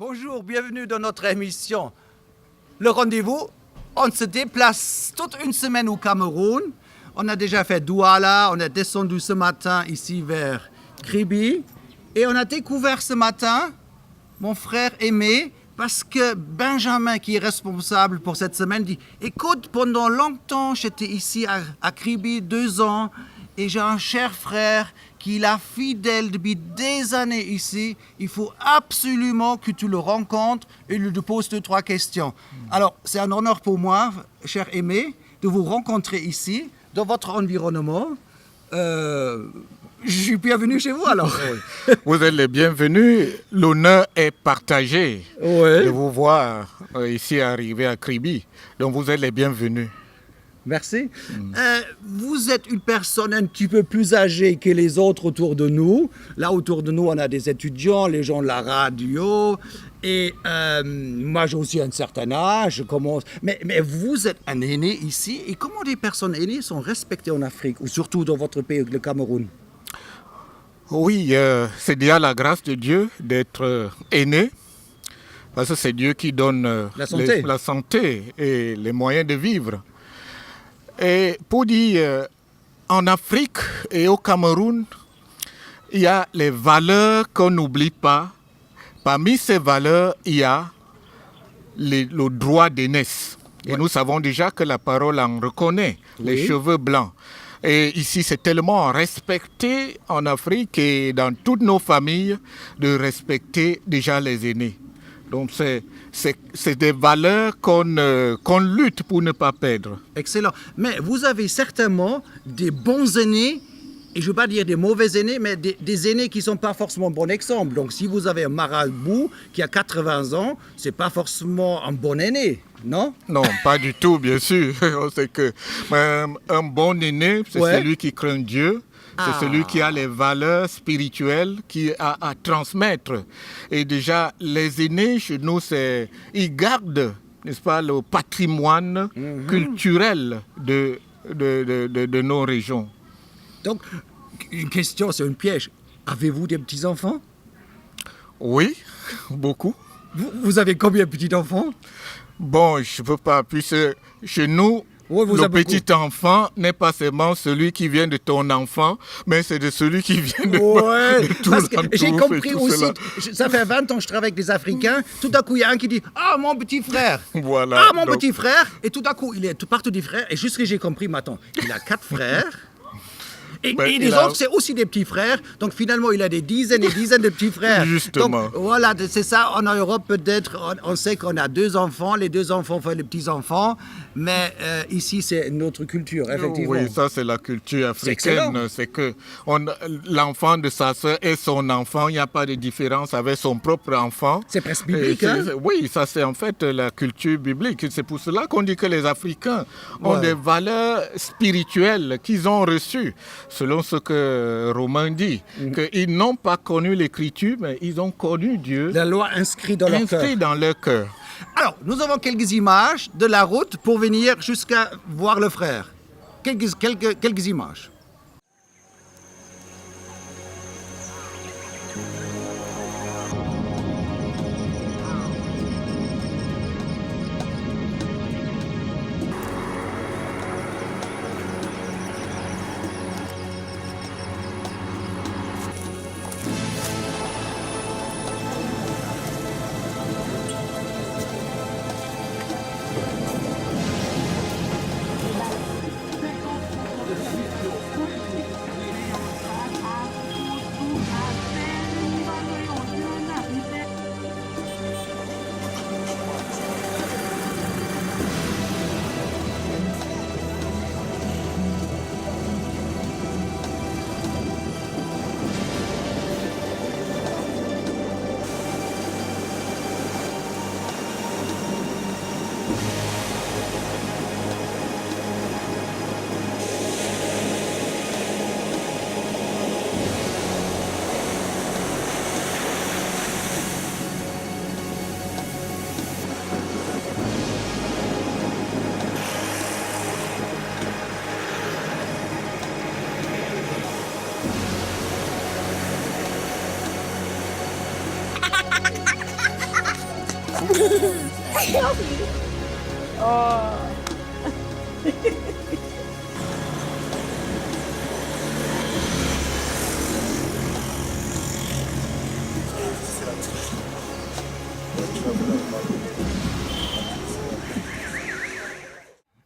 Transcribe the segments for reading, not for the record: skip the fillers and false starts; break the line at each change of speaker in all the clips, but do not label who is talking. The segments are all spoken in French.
Bonjour, bienvenue dans notre émission. Le rendez-vous, on se déplace toute une semaine au Cameroun. On a déjà fait Douala, on est descendu ce matin ici vers Kribi. Et on a découvert ce matin mon frère Aimé, parce que Benjamin, qui est responsable pour cette semaine, dit « Écoute, pendant longtemps, j'étais ici à Kribi, 2 ans, et j'ai un cher frère qui est fidèle depuis des années ici. Il faut absolument que tu le rencontres et lui poses 2-3 questions. » Alors, c'est un honneur pour moi, cher Aimé, de vous rencontrer ici, dans votre environnement. Je suis bienvenu chez vous alors.
Oui. Vous êtes les bienvenus. L'honneur est partagé de vous voir ici arriver à Kribi. Donc vous êtes les bienvenus.
Merci. Vous êtes une personne un petit peu plus âgée que les autres autour de nous. Là, autour de nous, on a des étudiants, les gens de la radio. Et moi, j'ai aussi un certain âge. Je commence. Mais vous êtes un aîné ici. Et comment les personnes aînées sont respectées en Afrique, ou surtout dans votre pays, le Cameroun?
Oui, c'est déjà la grâce de Dieu d'être aîné. Parce que c'est Dieu qui donne la santé et les moyens de vivre. Et pour dire, en Afrique et au Cameroun, il y a les valeurs qu'on n'oublie pas. Parmi ces valeurs, il y a le droit d'aînesse. Et nous savons déjà que la parole en reconnaît, les cheveux blancs. Et ici, c'est tellement respecté en Afrique et dans toutes nos familles de respecter déjà les aînés. Donc, c'est des valeurs qu'on lutte pour ne pas perdre.
Excellent. Mais vous avez certainement des bons aînés, et je ne veux pas dire des mauvais aînés, mais des aînés qui ne sont pas forcément un bon exemple. Donc, si vous avez un marabout qui a 80 ans, ce n'est pas forcément un bon aîné, non?
Non, pas du tout, bien sûr. On sait qu'un bon aîné, c'est celui qui craint Dieu. C'est celui qui a les valeurs spirituelles à transmettre. Et déjà, les aînés, chez nous, ils gardent, n'est-ce pas, le patrimoine culturel de nos régions.
Donc, une question, c'est un piège. Avez-vous des petits-enfants?
Oui, beaucoup.
Vous avez combien de petits-enfants?
Bon, je ne peux pas, puisque chez nous, le petit enfant n'est pas seulement celui qui vient de ton enfant, mais c'est de celui qui vient de tout
parce que j'ai compris aussi,
cela.
Ça fait 20 ans que je travaille avec des Africains, tout à coup il y a un qui dit « Ah, mon petit frère !»
Voilà.
Ah, mon petit frère! Et tout à coup, il est partout des frères, et juste que j'ai compris maintenant, il a 4 frères. Et les autres, c'est aussi des petits frères. Donc finalement, il a des dizaines et dizaines de petits frères.
Justement.
Donc voilà, c'est ça. En Europe, peut-être, on sait qu'on a 2 enfants. Les 2 enfants font les petits-enfants. Mais ici, c'est notre culture, effectivement.
Oui, ça, c'est la culture africaine. C'est que l'enfant de sa sœur est son enfant. Il n'y a pas de différence avec son propre enfant.
C'est presque biblique, hein?
Oui, ça, c'est en fait la culture biblique. C'est pour cela qu'on dit que les Africains ont des valeurs spirituelles qu'ils ont reçues. Selon ce que Romain dit, qu'ils n'ont pas connu l'écriture, mais ils ont connu Dieu.
La loi inscrite dans
leur cœur.
Alors, nous avons quelques images de la route pour venir jusqu'à voir le frère. Quelques images.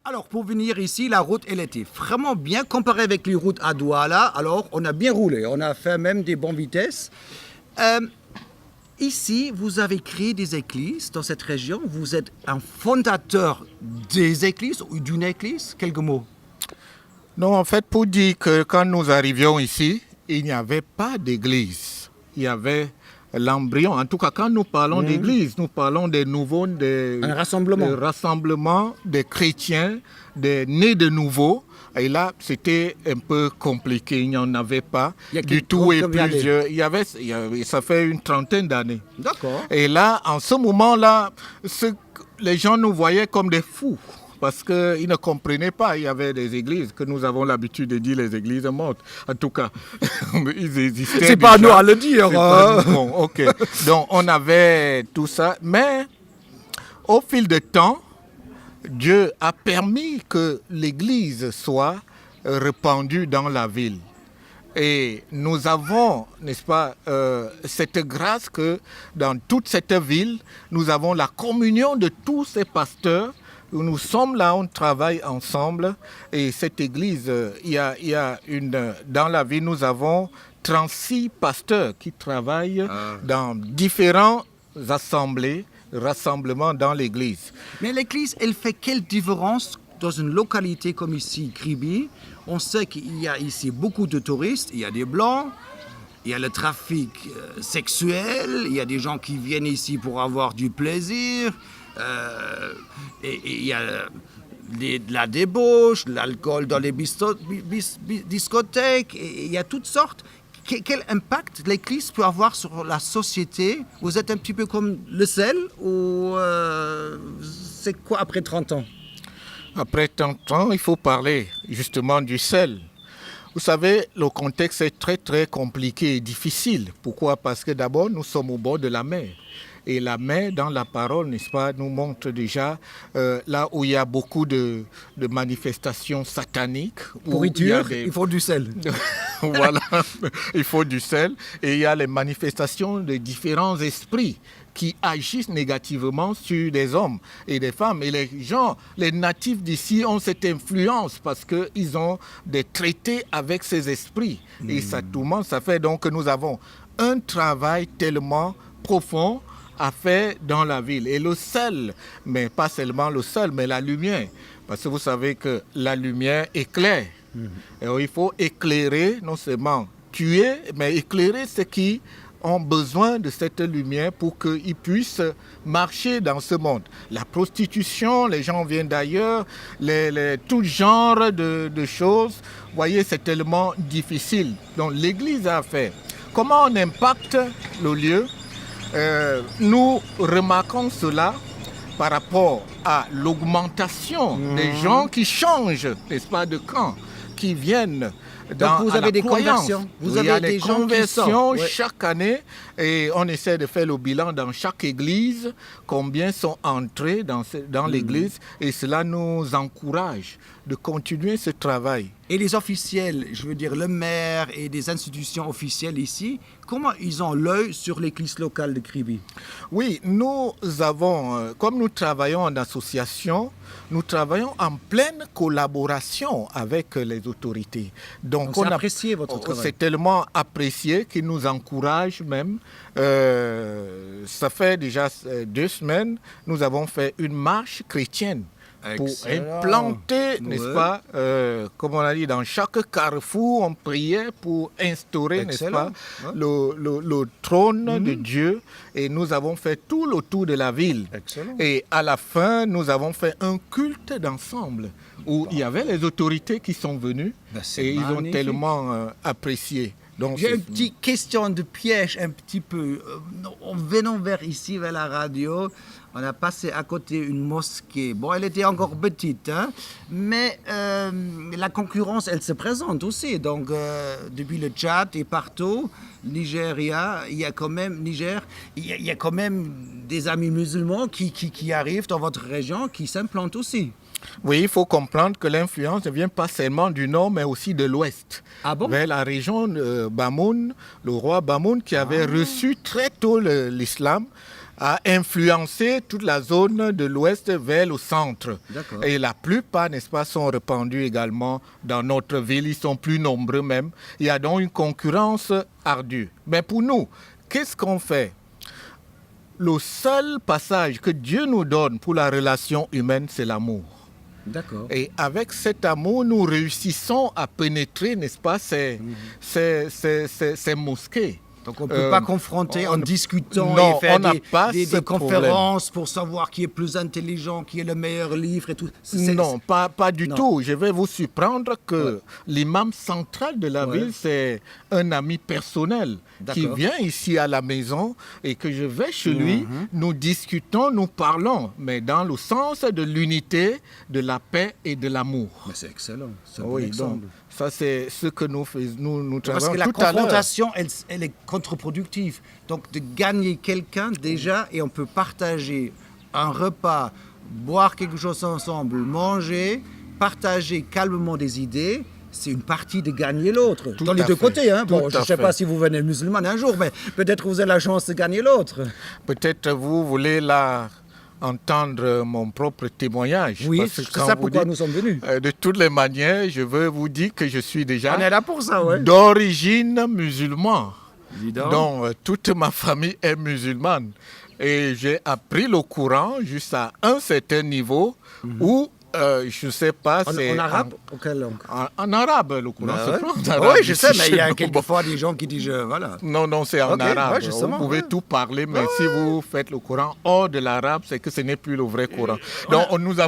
Alors, pour venir ici, la route, elle était vraiment bien comparée avec les routes à Douala. Alors, on a bien roulé, on a fait même des bonnes vitesses. Ici, vous avez créé des églises dans cette région. Vous êtes un fondateur des églises ou d'une église. Quelques mots.
Non, en fait, pour dire que quand nous arrivions ici, il n'y avait pas d'église. Il y avait l'embryon. En tout cas, quand nous parlons d'église, nous parlons des nouveaux,
un rassemblement.
Des rassemblements des chrétiens, des nés de nouveau. Et là, c'était un peu compliqué. Il n'y en avait pas du tout. Et plusieurs. Ça fait une trentaine d'années.
D'accord.
Et là, en ce moment-là, les gens nous voyaient comme des fous. Parce qu'ils ne comprenaient pas, il y avait des églises, que nous avons l'habitude de dire les églises mortes. En tout cas, ils existaient.
C'est pas à nous à le dire.
Bon, ok. Donc, on avait tout ça. Mais, au fil du temps, Dieu a permis que l'église soit répandue dans la ville. Et nous avons, n'est-ce pas, cette grâce que dans toute cette ville, nous avons la communion de tous ces pasteurs. Nous sommes là, on travaille ensemble. Et cette église, dans la ville, nous avons 36 pasteurs qui travaillent dans différentes assemblées, rassemblements dans l'église.
Mais l'église, elle fait quelle différence dans une localité comme ici, Kribi? On sait qu'il y a ici beaucoup de touristes, il y a des blancs, il y a le trafic sexuel, il y a des gens qui viennent ici pour avoir du plaisir, et il y a de la débauche, l'alcool dans les discothèques, et il y a toutes sortes. Quel impact l'église peut avoir sur la société? Vous êtes un petit peu comme le sel, ou c'est quoi après 30 ans?
Après 30 ans, il faut parler justement du sel. Vous savez, le contexte est très très compliqué et difficile. Pourquoi? Parce que d'abord, nous sommes au bord de la mer. Et la mer, dans la parole, n'est-ce pas, nous montre déjà là où il y a beaucoup de manifestations sataniques.
Pourriture, il faut du sel.
Voilà, il faut du sel. Et il y a les manifestations de différents esprits qui agissent négativement sur des hommes et des femmes. Et les gens, les natifs d'ici ont cette influence parce qu'ils ont des traités avec ces esprits. Et ça tourmente, ça fait donc que nous avons un travail tellement profond à faire dans la ville. Et le sel, mais pas seulement le sel, mais la lumière. Parce que vous savez que la lumière éclaire. Et il faut éclairer, non seulement tuer, mais éclairer ceux qui ont besoin de cette lumière pour qu'ils puissent marcher dans ce monde. La prostitution, les gens viennent d'ailleurs, tout genre de choses. Vous voyez, c'est tellement difficile. Donc l'Église a fait. Comment on impacte le lieu? Nous remarquons cela par rapport à l'augmentation des gens qui changent, n'est-ce pas, de camp, qui viennent dans
vous avez des conversions.
Vous avez des conversions chaque année et on essaie de faire le bilan dans chaque église, combien sont entrés dans l'église et cela nous encourage de continuer ce travail.
Et les officiels, je veux dire le maire et des institutions officielles ici, comment ils ont l'œil sur l'église locale de Kribi?
Oui, nous avons, comme nous travaillons en association, nous travaillons en pleine collaboration avec les autorités.
Donc on a apprécié votre travail.
C'est tellement apprécié qu'ils nous encouragent même. Ça fait déjà 2 semaines, nous avons fait une marche chrétienne. Pour implanter, n'est-ce pas, comme on a dit, dans chaque carrefour, on priait pour instaurer, n'est-ce pas, le trône de Dieu. Et nous avons fait tout le tour de la ville.
Excellent.
Et à la fin, nous avons fait un culte d'ensemble où il y avait les autorités qui sont venues et ils ont tellement apprécié.
J'ai une petite question de piège un petit peu. En venant vers ici, vers la radio, on a passé à côté une mosquée. Bon, elle était encore petite, hein, mais la concurrence, elle se présente aussi. Donc, depuis le Tchad et partout, Nigeria, il y a quand même des amis musulmans qui arrivent dans votre région, qui s'implantent aussi.
Oui, il faut comprendre que l'influence ne vient pas seulement du nord, mais aussi de l'ouest.
Ah bon?
Vers la région de Bamoun, le roi Bamoun, qui avait reçu très tôt l'islam, a influencé toute la zone de l'ouest vers le centre.
D'accord.
Et la plupart, n'est-ce pas, sont répandus également dans notre ville. Ils sont plus nombreux même. Il y a donc une concurrence ardue. Mais pour nous, qu'est-ce qu'on fait? Le seul passage que Dieu nous donne pour la relation humaine, c'est l'amour.
D'accord.
Et avec cet amour, nous réussissons à pénétrer, n'est-ce pas, ces mosquées.
Donc on ne peut pas confronter en discutant
non,
et faire des
problème.
conférences pour savoir qui est plus intelligent, qui est le meilleur livre et tout.
Non, pas du tout. Je vais vous surprendre que l'imam central de la ville, c'est un ami personnel qui vient ici à la maison et que je vais chez lui, nous discutons, nous parlons, mais dans le sens de l'unité, de la paix et de l'amour.
Mais c'est excellent.
Oui, donc, ça c'est ce que nous faisons, nous travaillons tout à l'heure.
Parce que la confrontation, elle est contre-productive. Donc de gagner quelqu'un déjà, et on peut partager un repas, boire quelque chose ensemble, manger, partager calmement des idées, c'est une partie de gagner l'autre. Dans les deux côtés. Hein. Bon, je ne sais pas si vous venez musulman un jour, mais peut-être vous avez la chance de gagner l'autre.
Peut-être vous voulez entendre mon propre témoignage.
Oui, c'est ça pourquoi nous sommes venus.
De toutes les manières, je veux vous dire que je suis déjà
on est là pour ça,
d'origine musulmane.
Donc,
toute ma famille est musulmane. Et j'ai appris le Coran jusqu'à un certain niveau où, je ne sais pas...
En arabe ou quelle langue?
En arabe, le Coran se prend en arabe.
Oui, je sais, mais il y a quelquefois des gens qui disent... voilà.
Non, c'est en arabe. Vous pouvez tout parler, mais si vous faites le Coran hors de l'arabe, c'est que ce n'est plus le vrai Coran. Donc, nous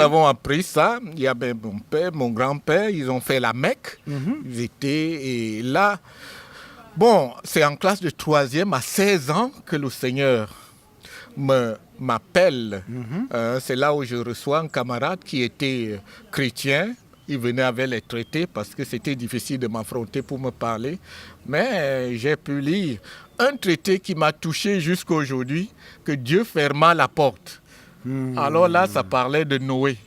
avons appris ça. Il y a mon père, mon grand-père, ils ont fait la Mecque. Ils étaient là... Bon, c'est en classe de 3e à 16 ans que le Seigneur m'appelle. C'est là où je reçois un camarade qui était chrétien. Il venait avec les traités parce que c'était difficile de m'affronter pour me parler. Mais j'ai pu lire un traité qui m'a touché jusqu'à aujourd'hui, que Dieu ferma la porte. Alors là, ça parlait de Noé.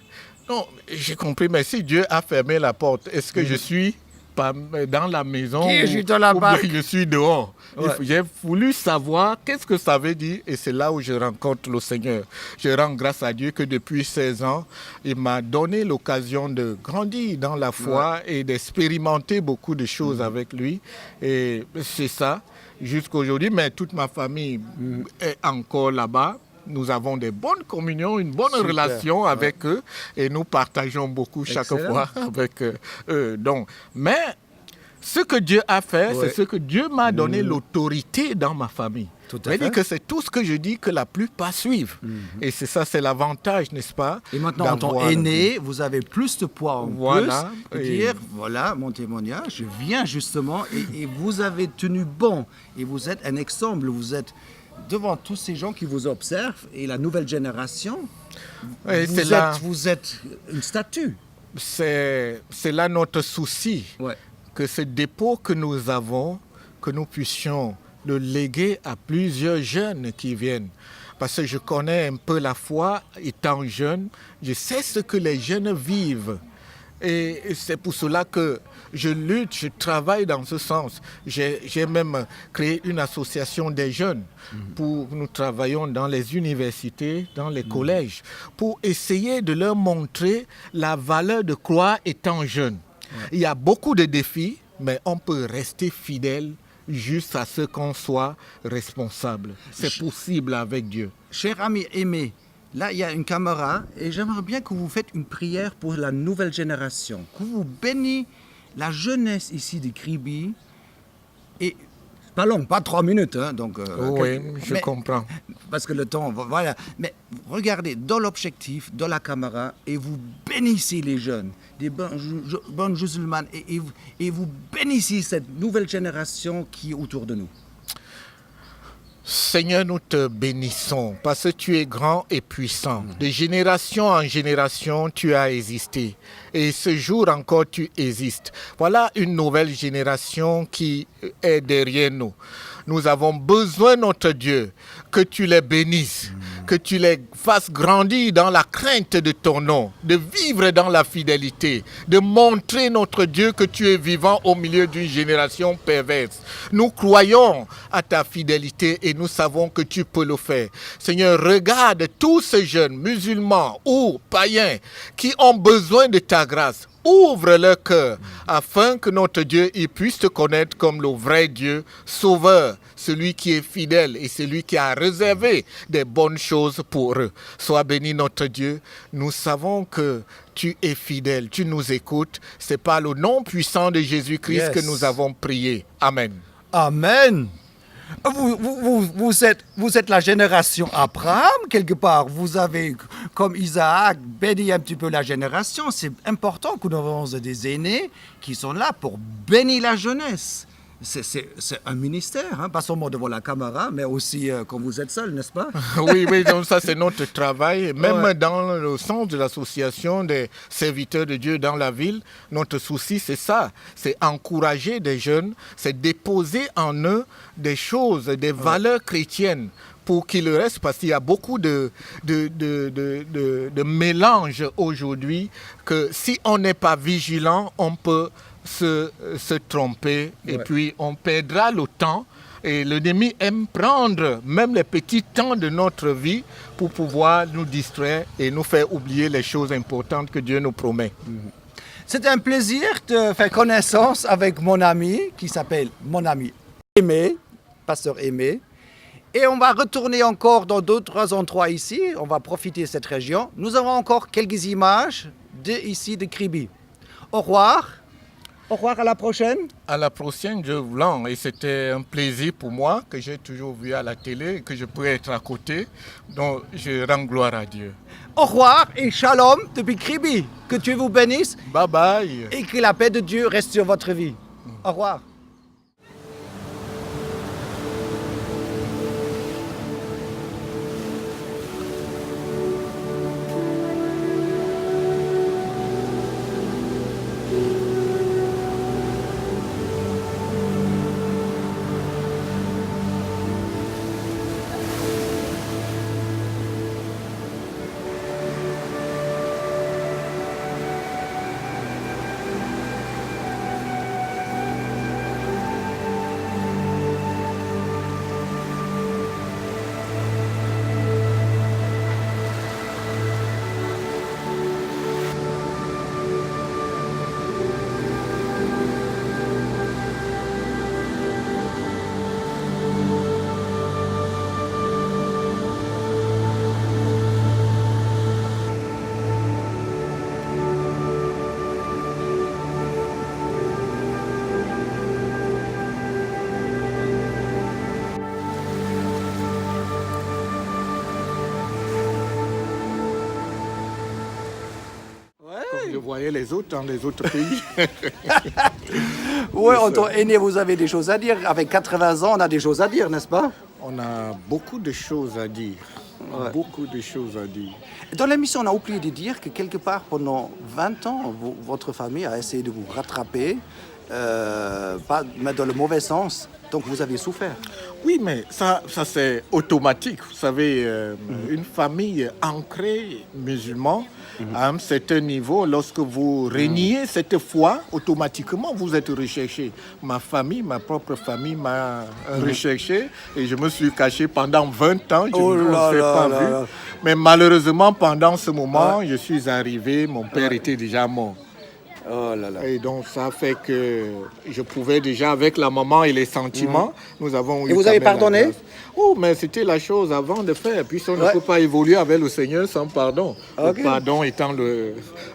Non, j'ai compris, mais si Dieu a fermé la porte, est-ce que je suis dans la maison ou je suis dehors? J'ai voulu savoir qu'est-ce que ça veut dire et c'est là où je rencontre le Seigneur. Je rends grâce à Dieu que depuis 16 ans, il m'a donné l'occasion de grandir dans la foi et d'expérimenter beaucoup de choses avec lui. Et c'est ça jusqu'à aujourd'hui, mais toute ma famille est encore là-bas. Nous avons des bonnes communions, une bonne relation avec eux et nous partageons beaucoup chaque fois avec eux. Donc, mais ce que Dieu a fait, c'est ce que Dieu m'a donné l'autorité dans ma famille. C'est-à-dire que c'est tout ce que je dis que la plupart suivent. Et c'est ça, c'est l'avantage, n'est-ce pas?
Et maintenant, en tant qu'aîné, vous avez plus de poids en plus. Dire, voilà mon témoignage, je viens justement et vous avez tenu bon. Et vous êtes un exemple, vous êtes... devant tous ces gens qui vous observent et la nouvelle génération, vous êtes une statue.
C'est là notre souci, que ce dépôt que nous avons, que nous puissions le léguer à plusieurs jeunes qui viennent. Parce que je connais un peu la foi, étant jeune, je sais ce que les jeunes vivent. Et c'est pour cela que je lutte, je travaille dans ce sens. J'ai même créé une association des jeunes. Nous travaillons dans les universités, dans les collèges, pour essayer de leur montrer la valeur de croire étant jeune. Il y a beaucoup de défis, mais on peut rester fidèle juste à ce qu'on soit responsable. C'est possible avec Dieu.
Cher ami aimé, là, il y a une caméra et j'aimerais bien que vous faites une prière pour la nouvelle génération, que vous bénissez la jeunesse ici de Kribi. Et pas long, pas 3 minutes. Hein, donc,
je comprends.
Parce que le temps, voilà. Mais regardez dans l'objectif, dans la caméra, et vous bénissez les jeunes, des bonnes musulmanes, et vous bénissez cette nouvelle génération qui est autour de nous.
Seigneur, nous te bénissons parce que tu es grand et puissant. De génération en génération, tu as existé. Et ce jour encore, tu existes. Voilà une nouvelle génération qui est derrière nous. Nous avons besoin, notre Dieu, que tu les bénisses, que tu les fasses grandir dans la crainte de ton nom, de vivre dans la fidélité, de montrer, notre Dieu, que tu es vivant au milieu d'une génération perverse. Nous croyons à ta fidélité et nous savons que tu peux le faire. Seigneur, regarde tous ces jeunes musulmans ou païens qui ont besoin de ta grâce. Ouvre leur cœur afin que notre Dieu il puisse te connaître comme le vrai Dieu, sauveur, celui qui est fidèle et celui qui a réservé des bonnes choses pour eux. Sois béni notre Dieu. Nous savons que tu es fidèle, tu nous écoutes. C'est par le nom puissant de Jésus-Christ que nous avons prié. Amen.
Amen. Vous êtes la génération Abraham, quelque part. Vous avez, comme Isaac, béni un petit peu la génération. C'est important que nous avons des aînés qui sont là pour bénir la jeunesse. C'est un ministère, hein? Pas seulement devant la caméra, mais aussi quand vous êtes seul, n'est-ce pas?
Oui, donc ça c'est notre travail. Même dans le sens de l'association des serviteurs de Dieu dans la ville, notre souci c'est ça, c'est encourager des jeunes, c'est déposer en eux des choses, des valeurs chrétiennes pour qu'ils restent, parce qu'il y a beaucoup de mélange aujourd'hui, que si on n'est pas vigilant, on peut se tromper et puis on perdra le temps. Et l'ennemi aime prendre même les petits temps de notre vie pour pouvoir nous distraire et nous faire oublier les choses importantes que Dieu nous promet.
C'est un plaisir de faire connaissance avec mon ami qui s'appelle mon ami Aimé, pasteur Aimé. Et on va retourner encore dans d'autres endroits ici. On va profiter de cette région. Nous avons encore quelques images ici de Kribi. Au revoir. Au revoir, à la prochaine.
À la prochaine, Dieu voulant. Et c'était un plaisir pour moi que j'ai toujours vu à la télé et que je pourrais être à côté. Donc, je rends gloire à Dieu.
Au revoir et shalom depuis Kribi. Que Dieu vous bénisse.
Bye bye.
Et que la paix de Dieu reste sur votre vie. Au revoir.
Comme je voyais les autres dans les autres pays.
Oui, en tant qu'aîné, vous avez des choses à dire. Avec 80 ans, on a des choses à dire, n'est-ce pas?
On a beaucoup de choses à dire. Ouais. Beaucoup de choses à dire.
Dans l'émission, on a oublié de dire que quelque part, pendant 20 ans, votre famille a essayé de vous rattraper, mais dans le mauvais sens. Donc, vous avez souffert.
Oui, mais ça c'est automatique. Vous savez, une famille ancrée musulmane, à un certain niveau, lorsque vous reniez cette foi, automatiquement, vous êtes recherché. Ma famille, ma propre famille m'a recherché et je me suis caché pendant 20 ans. Je ne s'est pas vu. Mais malheureusement, pendant ce moment, je suis arrivé, mon père était déjà mort.
Oh là là.
Et donc ça fait que je pouvais déjà, avec la maman et les sentiments, nous avons eu.
Et vous avez pardonné?
Oh, mais c'était la chose avant de faire. Puisqu'on ne peut pas évoluer avec le Seigneur sans pardon. Okay. Le pardon étant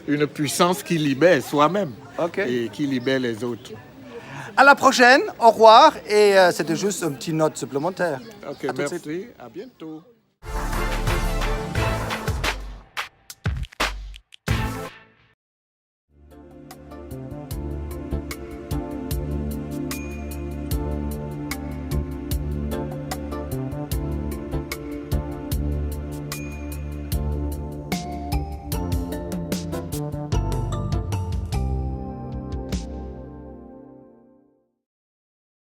une puissance qui libère soi-même et qui libère les autres.
À la prochaine, au revoir. Et c'était juste une petite note supplémentaire.
Ok, merci. À bientôt.